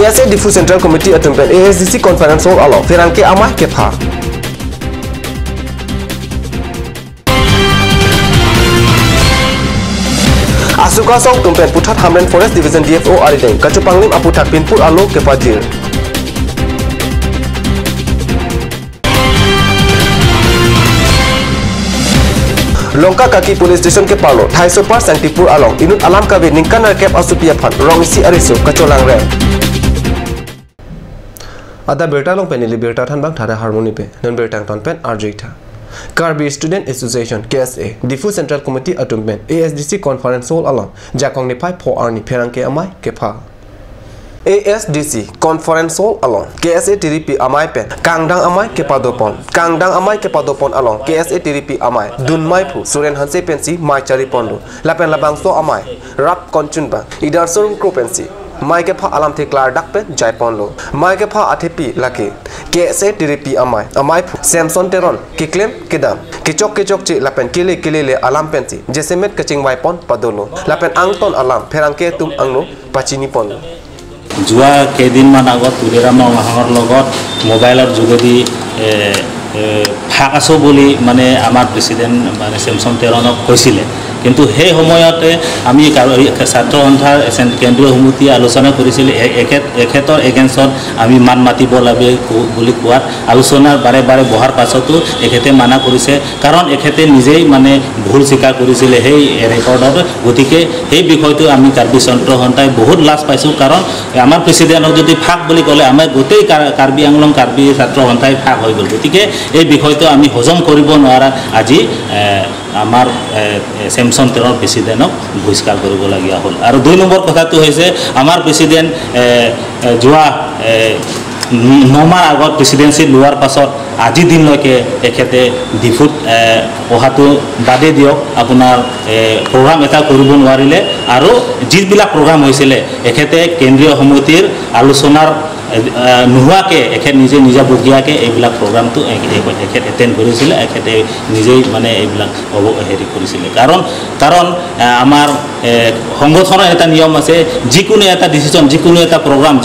KSA Diffu Central Committee atumpen ASDC Conference Hall alo Ferangke amai kepa Asuka Song tumpen Puthat Hamren Forest Division DFO Arideng Kachupanglim Aputhak Pinpur alo kepajir Longka Kaki Police Station ke Palo Thai Super Sankipur along Inut Alam Kabe Ningkan Rekep Asupia Phan Rongisi Arisu Kacolang Rem Ada berta long penili berta than bang thara harmony pe non bertang ton pen arjita Karbi Student Association KSA Diffu Central Committee atumpen ASDC Conference Hall along Jakong ni pai pho arni pherang ke amai kepa ASDC Conference Hall along KSA TDP amai pen Kangdang amai kepadopon along KSA TDP amai Dunmai Phu Suren Hanse pensi mai chari pondo lapen labang so amai rap konchunba idar sorum kro pensi mai ke pha alam theklar dakpen jaipon lo mai ke pha athepi laki KSA TDP amai Phu Samson Teron kiklem kedam kechok che lapen kele le alam pensi jesemet kaching waipon padolo lapen angton alam pherangke tum angno pachini pon Jua kedin man agot Tuliram Mahar logot mobiler jugedi ফাঁকাছো বুলি মানে আমাৰ president মানে Samson তেৰণক কৈছিলে কিন্তু সেই সময়তে আমি ছাত্ৰ সন্থাৰ কেন্দ্ৰীয় সমিতি আলোচনা কৰিছিল এখেতৰ এগেইনষ্টত আমি মান মাতিব লাগে বুলি কোৱাত আলোচনাৰ বাৰে বহাৰ পাছতো এখেতে মানা কৰিছে কাৰণ এখেতে নিজেই মানে ভুল স্বীকাৰ কৰিছিল সেই ৰেকৰ্ডত গতিকে সেই বিষয়টো আমি কাৰ্বি ছাত্ৰ সন্থাই বহুত লাজ পাইছো কাৰণ আমাৰ প্ৰেসিডেন্টক যদি ফাঁক বুলি ক'লে আমাৰ গোটেই কাৰ্বি আংলং কাৰ্বি ছাত্ৰ সন্থাই ফাঁক হৈ গ'ল গতিকে এই বিষয়টো আমি হজম কৰিব নোৱাৰা আজি আমাৰ স্যামসন তেৰণৰ প্ৰেসিডেন্টক বহিষ্কাৰ কৰিবলগীয়া হ'ল আৰু দুই নম্বৰ কথাটো হৈছে আমাৰ প্ৰেসিডেন্ট যোৱা 9 মাহ আগত প্ৰেসিডেন্সি লোৱাৰ পাছত আজি দিনলৈকে এখেতে ডিফুট অহাটো বাদে দিয়ক আপোনাৰ প্ৰগ্ৰাম এটা কৰিব নোৱাৰিলে আৰু যিবিলাক প্ৰগ্ৰাম হৈছিলে এখেতে কেন্দ্ৰীয় সমিতিৰ আলোচনাৰ নোহোৱাকে এখেত নিজে বগিয়াকে এইবিলাক প্ৰগ্ৰামটো এখেত এটেণ্ড কৰিছিল এখেতে নিজেই মানে এইবিলাক হেৰি কৰিছিল কাৰণ আমাৰ সংগঠনৰ এটা নিয়ম আছে যিকোনো এটা ডিসিশন যিকোনো এটা প্ৰগ্ৰাম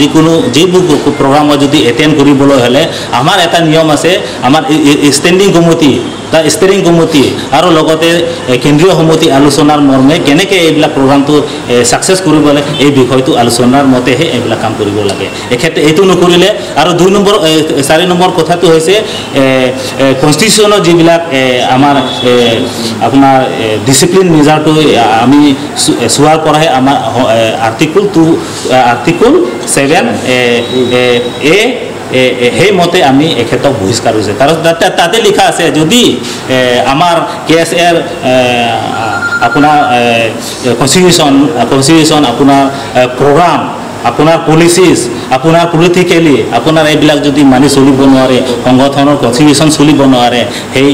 যিবোৰ প্ৰগ্ৰামত যদি এটেণ্ড কৰিবলৈ হলে আমাৰ এটা নিয়ম আছে আমাৰ ষ্টেণ্ডিং কমিটি ষ্টেৰিং কমিটি আৰু লগতে কেন্দ্ৰীয় সমিতি আলোচনাৰ মৰ্মে কেনেকৈ এইবিলাক প্ৰগ্ৰামটো সাকসেছ কৰিবলৈ এই বিষয়টো আলোচনাৰ মতেহে এইবিলাক কাম কৰিব লাগে এখেতে এইটো নকৰিলে আৰু 4 নম্বৰ কথাটো হৈছে কনস্টিটিউশনৰ যিবিলাক আমাৰ আপোনাৰ ডিসিপ্লিন মেজাৰটো আমি চোৱাৰ পৰাহে আমাৰ আৰ্টিকল 7 সেই মতে আমি এখেতক বহিষ্কাৰ হৈছে কাৰণ তাতে লিখা আছে যদি আমাৰ কেএছএৰ আপোনাৰ কনস্টিটিউশন আপোনাৰ প্ৰগ্ৰাম আপোনাৰ পলিচিজ আপোনাৰ পলিটিক্যালি আপোনাৰ এইবিলাক যদি মানি চলিব নোৱাৰে সংগঠনৰ কনস্টিটিউশন চলিব নোৱাৰে সেই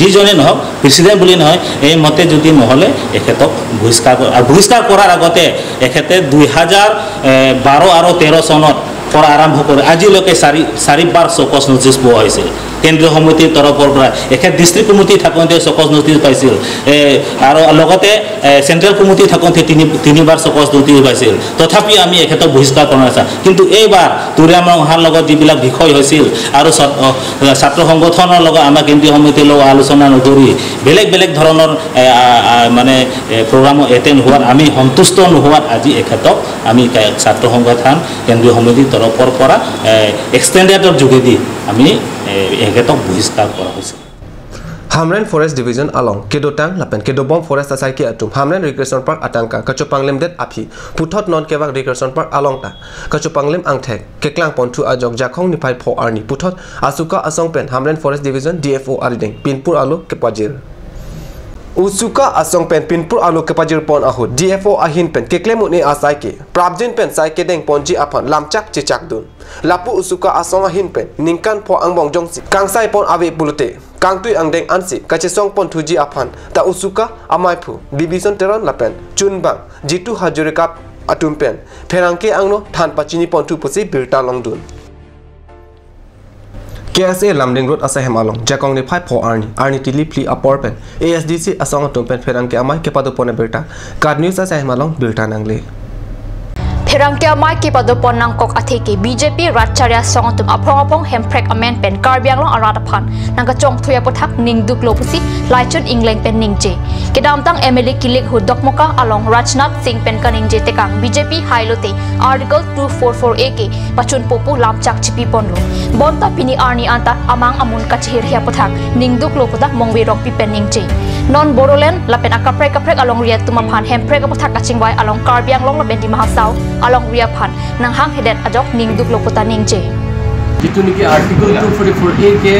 যিজনে নহওক প্ৰেসিডেন্ট বুলি নহয় এই মতে যদি নহলে এখেতক বহিষ্কাৰ কৰাৰ আগতে এখেতে 2012 আৰু 13 চনত পৰা আৰম্ভ কৰে আজিলৈকে 4বাৰ চকচ নোটিছ পোৱা হৈছে কেন্দ্ৰীয় সমিতিৰ তৰফৰ পৰা এখেত ডিস্ট্ৰিক্ট কমিটি থাকোঁতে চকচ নোটিছ পাইছিল আৰু লগতে সেন্ট্ৰেল কমিটি থাকোঁতে 3বাৰ চকচ নোটিছ পাইছিল তথাপি আমি এখেতক বহিষ্কাৰ কৰা নাছিল কিন্তু এইবাৰ তুৰিয়াম অহাৰ লগত যিবিলাক বিষয় হৈছিল আৰু ছাত্ৰ সংগঠনৰ লগত আমাৰ কেন্দ্ৰীয় সমিতিৰ লগত আলোচনা নকৰি বেলেগ ধৰণৰ মানে প্ৰগ্ৰাম এটেণ্ড হোৱাত আমি সন্তুষ্ট নোহোৱাত আজি এখেতক আমি ছাত্ৰ সংগঠন কেন্দ্ৰীয় সমিতিৰ তৰফৰ পৰা এক্সটেণ্ডেডৰ যোগেদি আমি এখেতক বহিষ্কাৰ কৰা হৈছে Hamren Forest Division along Kedotang lapen Kedobom Forest asai ki atum Hamren Recreation Park atangka Kachupanglim det api Puthot non kewak Recreation Park along ta Kachupanglim angthek keklang pontu ajok jakhong ni pai pho arni Puthot asuka asong pen Hamren Forest Division DFO arideng Pinpur alu kepajir Usuka asong pen Pinpur alu kepajir pon ahut DFO ahin pen keklemu ni asai ki Prabjin pen sai kedeng ponji apan lamchak cicak dun Lapu usuka asong ahin pen ningkan pho angbong jongsi kangsai pon awe bulute Kangtui angdeng ansi kacesong pon tuji apan ta usuka amai Phu Bibison Teron lapen chunbang jitu hajurikap atumpen pherangke angno than pachini pon tu pusi birta longdun KSA Lamding Road asahem along jakong ni 5 pho arni tili pli aporpen ASDC asong atumpen pherangke amai kepado pone birta card news asahem along birta nangle Herangkia mai ki padu ponang kok atheki BJP Ratcharia Songtum aprong hemprek amen pen karbiang long aradapan nangka chong thuya pothak ningduk lopusi laichun ingleng pen ningje kedamtang MLA kilik hudok moka along Rajnath Singh pen kaningje tekang BJP hailote article 244A ke pachun popu lamchak chipi ponlo bonta pini arni anta amang amun kachhir hia pothak ningduk loputak mongwe rok pi pen ningje non Bodoland lapen akaprek along riat tumapan hemprek pothak kachingwai along karbiang long lapen di mahasau along Ria Pan nang hang hedet ajok ningduk loputan ningje. Itu niki artikel 244A ke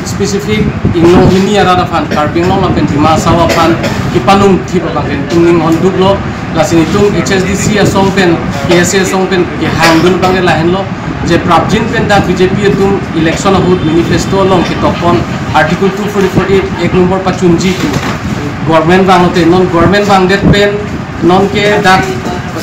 specific ingno ini arada fan karbiang long lapen di mahasau pan kipanung thipa bangken tungning honduk lo lasin itung HSDC asong pen KSA asong pen ki hangbul bangke lahen lo je prabjin pen da BJP itung election ahut manifesto long ki topon article 244A ek number pachunji tu government bangote non government banget pen non ke dak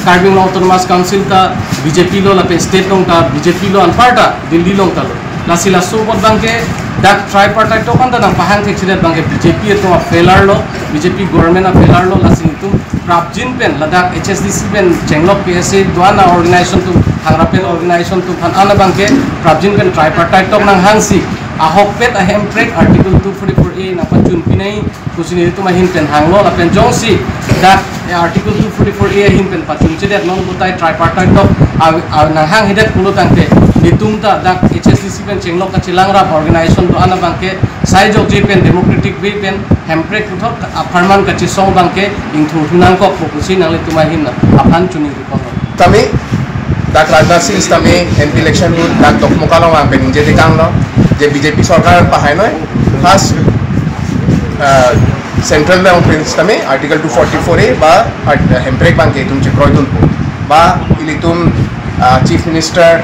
Karbing Autonomous Council ta BJP lo lapen state long ta BJP lo anparta Delhi long ta lo lasila subot bangke dak tripartite to kanda nang pahang thekchide bangke BJP to failure lo BJP government a failure lo lasin tu prabjin pen ladak HSDC pen jenglok PSA dwana organization tu hangrapen organization tu phan ana bangke prabjin pen tripartite to nang hangsi ahok pet ahem prek article 244A na pachun pinai kusini itu mahin pen hanglo lapen jongsi dak article 244A hin pen pachun chedet non butai tripartite to na hang hedet pulo tangte nitung ta dak HSDC pen chenglok ka chilangra organization to ana bangke sai jok je pen democratic way pen hemprek uthok farman ka chi song bangke ingthung thunang ko kusin nang le tumahin aphan chuni ko kami dak Rajnath Singh tami MP election good dak tok mukalong ang pen je dikang lo je BJP सरकार pahay noy first central bank prince tami article 244A ba hemprek bangke tum chikroidun ba ilitum chief minister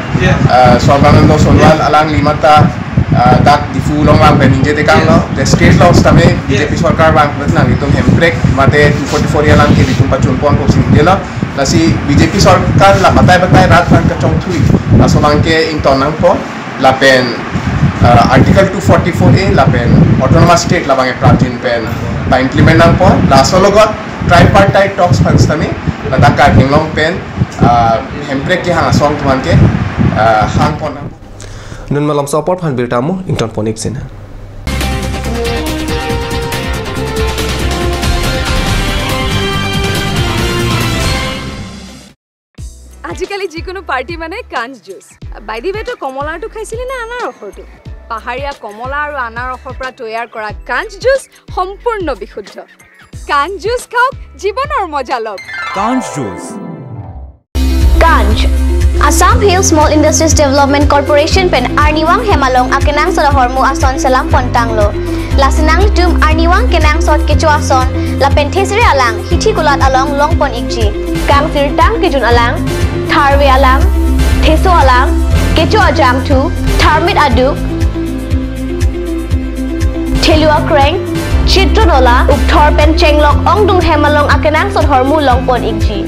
Sarbanando Sonwal alang limata dak difu long lang peninje dekang no the state laws tami BJP सरकार bang nang itum hemprek mate 244A lang ke ditum pachun pon ko singela nasi BJP सरकार la batay rat kan ka chong thui asomang ke ington nang po lapen article 244A lapen autonomous state labang prabjin pen ba implement nang po la sologot tripartite talks panstami ladak ka hinglong pen hemprek ke hang asong tuan ke hang pon nun malam support phan birtamu ington ponik sina আজিকালি যিকোনো party মানে কাঞ্জ juice by the বেটো কমলাটো খাইছিলি না আনাৰ ৰসটো পাহাৰীয়া কমলা আৰু আনাৰ ৰসৰ পৰা তৈয়াৰ কৰা কাঞ্জ জুচ সম্পূৰ্ণ বিশুদ্ধ কাঞ্জ জুচ খাওক জীৱনৰ মজা লওক কাঞ্জ juice কাঞ্জ Assam Hill Small Industries Development Corporation pen Arniwang Hemalong akenang sa hormu ason salam pontanglo lasinang tum Arniwang kenang sot kecho ason la penthesire alang hithi kulat along longpon ikji kang sirtang kijun alang tharwe alang theso alang kecho ajam thu tharmit adu thelua kreng chitronola ukthor pen chenglok ongdung Hemalong akenang sot hormu longpon ikji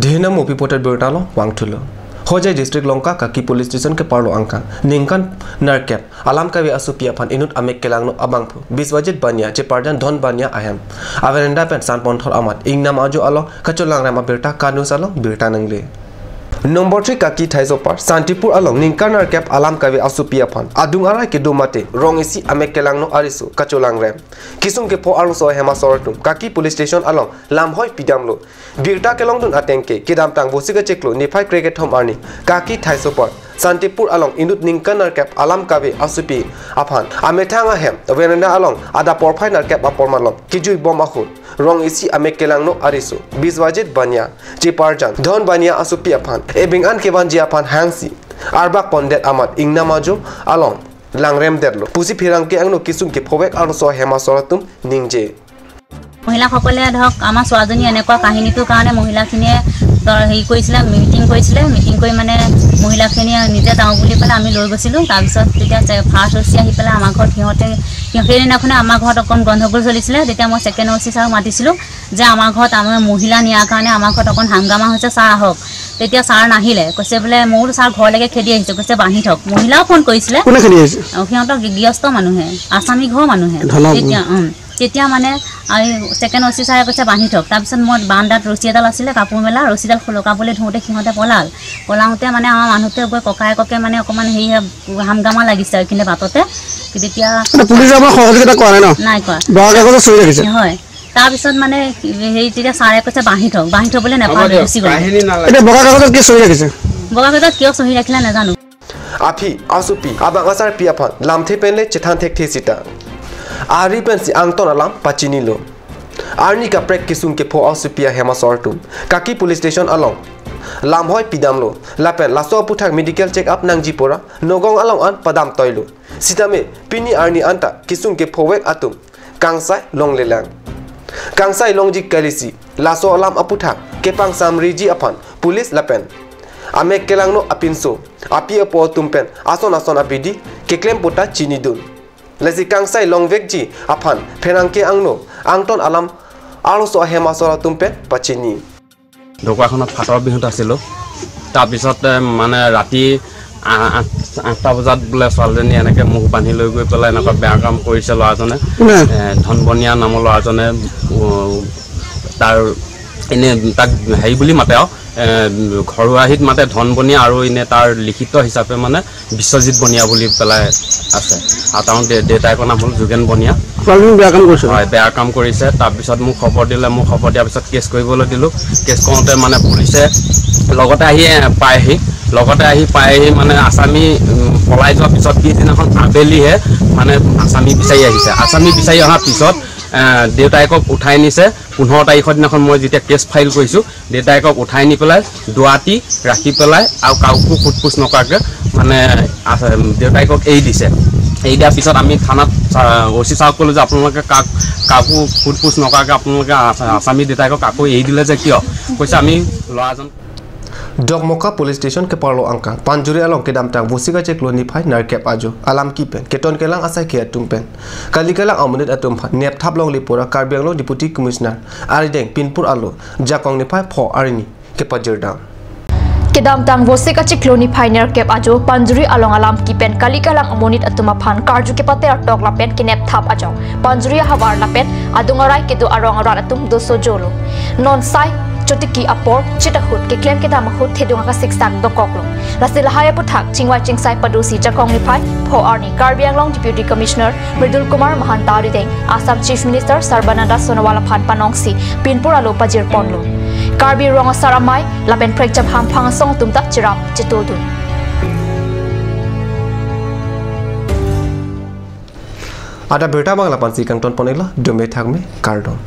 Dhina mopi potat bertalo wang thulo Hojai district Longka kaki police station ke parlo angka ningkan narkep alam kawi asupia pan inut amek kelangno abangpu biswajit banya je parjan don banya ahem averenda pen san ponthor amat ingnam ajo alo kacholang rama berta kanu salo berta nangle Number 3 kaki Thaizopar Santipur along Ningkanar Cap Alam Kavi Asupia Pan Adung Ara Kedumate Rong isi Amekelang no Arisu Kacholang Rem Kisung ke po alu so hema sortum Kaki police station along Lamhoi Pidamlo Birta kelong dun atenke Kidam tang bosika cheklo Nifai cricket home arni Kaki Thaizopar Santipur along Indut Ningkanar Cap Alam Kavi Asupi Apan Ametanga hem Veranda along Ada Porpai Nar Cap Apormalom Kijui bom ahut Rong isi Amekelang no Arisu Biswajit Banya Jiparjan Don Banya Asupi Apan Ebing an kevan jiapan hangsi arbak pondet amat ingnamajo along langrem derlo pusi phirang ke angno kisum ke phobek aro so hema soratum ningje মহিলা সকলে ধক আমাৰ সোৱাজনী এনেকুৱা কাহিনীটোৰ কাৰণে মহিলাখিনিয়ে হেৰি কৰিছিলে মিটিং কৰি মানে মহিলাখিনিয়ে নিজে যাওঁ বুলি পেলাই আমি লৈ গৈছিলোঁ তাৰপিছত তেতিয়া ফাৰ্ষ্ট অচি আহি পেলাই আমাৰ ঘৰত সিহঁতে সেইদিনাখনে আমাৰ ঘৰত অকণ গন্ধগোল চলিছিলে তেতিয়া মই ছেকেণ্ড অচি ছাৰক মাতিছিলোঁ যে আমাৰ ঘৰত আমাৰ মহিলা নিয়াৰ কাৰণে আমাৰ ঘৰত অকণ হাংগামা হৈছে ছাৰ আহক তেতিয়া ছাৰ নাহিলে কৈছে বোলে মোৰ ছাৰ ঘৰলৈকে খেদি আহিছে কৈছে বান্ধি থক মহিলাও ফোন কৰিছিলে কোনে খেদি আহিছে সিহঁতক গৃহস্থ মানুহে আসামী ঘৰ মানুহে তেতিয়া মানে ছেকেণ্ড অচি ছাৰে কৈছে বান্ধি থক তাৰপিছত মই বান্দাত ৰছী এডাল আছিলে কাপোৰ মেলা ৰছীডাল খোলকাবলৈ ধোঁতে সিহঁতে পলাওঁতে মানে আমাৰ মানুহটোৱে গৈ ককায়েককে মানে অকণমান হেৰি হামগামা লাগিছে এইখিনি বাটতে তেতিয়া পুলিচে আমাৰ সহযোগিতা কৰা নাই কৰা হয় তাৰপিছত মানে হেৰি তেতিয়া ছাৰে কৈছে বান্ধি থবলৈ নেপালে গুচি গ'ল বগা কাগজত কি চহী ৰাখিছে বগা কাগজত কিয় চহী ৰাখিলে নাজানো Api, asupi, abang asar piapan, lam tepenle cetan tek tesita. Ari pensi angton alam pacini lo. Arni ka prek kisung ke po asupia hema sortum. Kaki police station along. Lam hoy pidam lo. Lapen laso putak medical check up nang jipora. Nogong along an padam toilo. Sitame pini arni anta kisung ke po wek atum. Kangsai long lelang. Kangsai long jik kalisi. Laso alam aputak kepang samriji apan. Police lapen. Ame kelang no apinso. Api apo tumpen. Ason apidi. Keklem puta chini dun. Lesi kangsai long vekji apan. Penangke angno. Angton alam. Aloso hema sora tumpen pachini. ঢকুৱাখনত ফাটৰ বিহুত আছিলোঁ তাৰপিছত মানে ৰাতি 8টা বজাত বোলে ছোৱালীজনী এনেকৈ মুখ বান্ধি লৈ গৈ পেলাই এনেকুৱা বেয়া কাম কৰিছে ল'ৰাজনে ধনবনীয়া নামৰ ল'ৰাজনে তাৰ এনে তাক হেৰি বুলি মাতে আৰু ঘৰুৱাহিত মাতে ধনবনীয়া আৰু এনে তাৰ লিখিত হিচাপে মানে বিশ্বজিৎ বনীয়া বুলি পেলাই আছে আৰু তাৰ দেউতাকৰ নাম হ'ল যোগেন বনীয়া বেয়া কাম কৰিছে তাৰপিছত মোক খবৰ দিলে মোক খবৰ দিয়াৰ পিছত কেছ কৰিবলৈ দিলোঁ কেছ কৰোঁতে মানে পুলিচে লগতে আহি পায়হি মানে আসামী পলাই যোৱাৰ পিছত পিছদিনাখন আবেলিহে মানে আসামী বিচাৰি আহিছে আসামী বিচাৰি অহাৰ পিছত দেউতাকক উঠাই নিছে 15 তাৰিখৰ দিনাখন মই যেতিয়া কেছ ফাইল কৰিছোঁ দেউতাকক উঠাই নি পেলাই দুৱাটি ৰাখি পেলাই আৰু কাকো ফুটপুছ নকৰাকৈ মানে দেউতাকক এৰি দিছে এই দিয়াৰ পিছত আমি থানাত ওচি ছাৰক ক'লোঁ যে আপোনালোকে কাকো ফুটপুছ নকৰাকৈ আপোনালোকে আসামী দেউতাকক কাকো এৰি দিলে যে কিয় কৈছে আমি ল'ৰাজন Dogmoka police station ke parlo angka panjuri along ke damtang busika cek lo nipai narkep ajo alam kipen keton kelang asai ke atumpen kali kala amunit atum nep thap long lipura karbiang lo deputy commissioner arideng pinpur alo jakong nipai pho arini ke pajerdam Kedam tang busika cek lo nipai narkep ajo panjuri along alam kipen kali kala amunit atuma phan karju ke pate atok lapen ke nep thap ajo panjuri hawar lapen adungarai ke do arong arat atum doso jolo non sai Chotiki apor chita hut ke claim ke dama hut thedunga ka siksak dokoklo lasi lahaya puthak chingwai chingsai padusi jakong nipai pho arni Karbi Anglong deputy commissioner Mridul Kumar Mahantari deng Assam chief minister Sarbananda Sonowala phan panongsi pinpur alo pajir ponlo Karbi ronga saramai laben prek jab ham phang song tumta chiram chitodun Ada berita bangla pansi kangton ponela dome thakme kardon